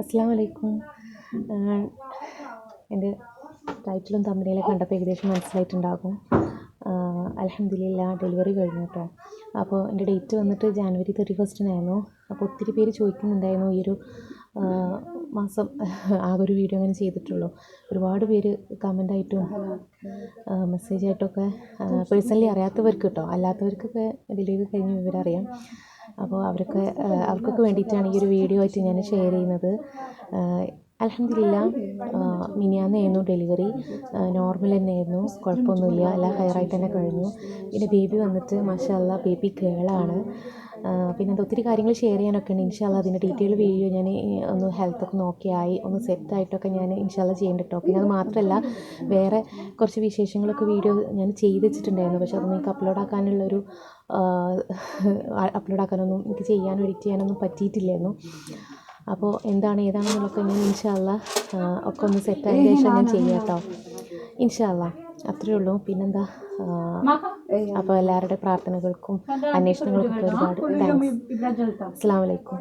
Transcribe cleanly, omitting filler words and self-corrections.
അസ്സലാമു അലൈക്കും. എൻ്റെ ടൈറ്റിലും തമ്പനെയിലൊക്കെ കണ്ടപ്പോൾ ഏകദേശം മനസ്സിലായിട്ടുണ്ടാകും. അൽഹംദുലില്ലാഹ് ഡെലിവറി കഴിഞ്ഞു കേട്ടോ. അപ്പോൾ എൻ്റെ ഡേറ്റ് വന്നിട്ട് ജാനുവരി 31 അപ്പോൾ ഒത്തിരി പേര് ചോദിക്കുന്നുണ്ടായിരുന്നു ഈ ഒരു മാസം ആകെ ഒരു വീഡിയോ അങ്ങനെ ചെയ്തിട്ടുള്ളൂ. ഒരുപാട് പേര് കമൻ്റായിട്ടും മെസ്സേജായിട്ടൊക്കെ പേഴ്സണലി അറിയാത്തവർക്ക് കേട്ടോ, അല്ലാത്തവർക്കൊക്കെ ഡെലിവറി കഴിഞ്ഞ വിവരം അറിയാം. അപ്പോൾ അവർക്കൊക്കെ വേണ്ടിയിട്ടാണ് ഈ ഒരു വീഡിയോ ആയിട്ട് ഞാൻ ഷെയർ ചെയ്യുന്നത്. അൽഹംദുലില്ലാഹ് മിനിയാന്നായിരുന്നു ഡെലിവറി. നോർമൽ തന്നെയായിരുന്നു, കുഴപ്പമൊന്നുമില്ല, എല്ലാം ഹെയറായിട്ട് തന്നെ കഴിഞ്ഞു. പിന്നെ ബേബി വന്നിട്ട് മാഷാ അല്ലാഹ് ബേബി ഗേളാണ്. പിന്നെ അത് ഒത്തിരി കാര്യങ്ങൾ ഷെയർ ചെയ്യാനൊക്കെ ഉണ്ട്. ഇൻഷാ അല്ലാഹ് അതിൻ്റെ ഡീറ്റെയിൽ വീഡിയോ ഞാൻ ഒന്ന് ഹെൽത്തൊക്കെ നോക്കിയായി ഒന്ന് സെറ്റായിട്ടൊക്കെ ഞാൻ ഇൻഷാ അല്ലാഹ് ചെയ്യുന്നുണ്ട് കേട്ടോ. പിന്നെ അത് മാത്രമല്ല വേറെ കുറച്ച് വിശേഷങ്ങളൊക്കെ വീഡിയോ ഞാൻ ചെയ്ത് വെച്ചിട്ടുണ്ടായിരുന്നു. പക്ഷേ അതൊന്നും എനിക്ക് അപ്ലോഡാക്കാനൊന്നും എനിക്ക് ചെയ്യാനോ എഡിറ്റ് ചെയ്യാനൊന്നും പറ്റിയിട്ടില്ലായിരുന്നു. അപ്പോൾ ഏതാണെന്നുള്ളതൊക്കെ ഞാൻ ഇൻഷാ അല്ലാഹ് ഒക്കെ ഒന്ന് സെറ്റായതിന് ശേഷം ഞാൻ ചെയ്യാം കേട്ടോ. ഇൻഷാ അല്ലാഹ് അത്രയേ ഉള്ളൂ. പിന്നെന്താ, അപ്പോൾ എല്ലാവരുടെ പ്രാർത്ഥനകൾക്കും അന്വേഷണങ്ങൾക്കൊക്കെ ഒരുപാട് താങ്ക്സ്. അസ്സലാമു അലൈക്കും.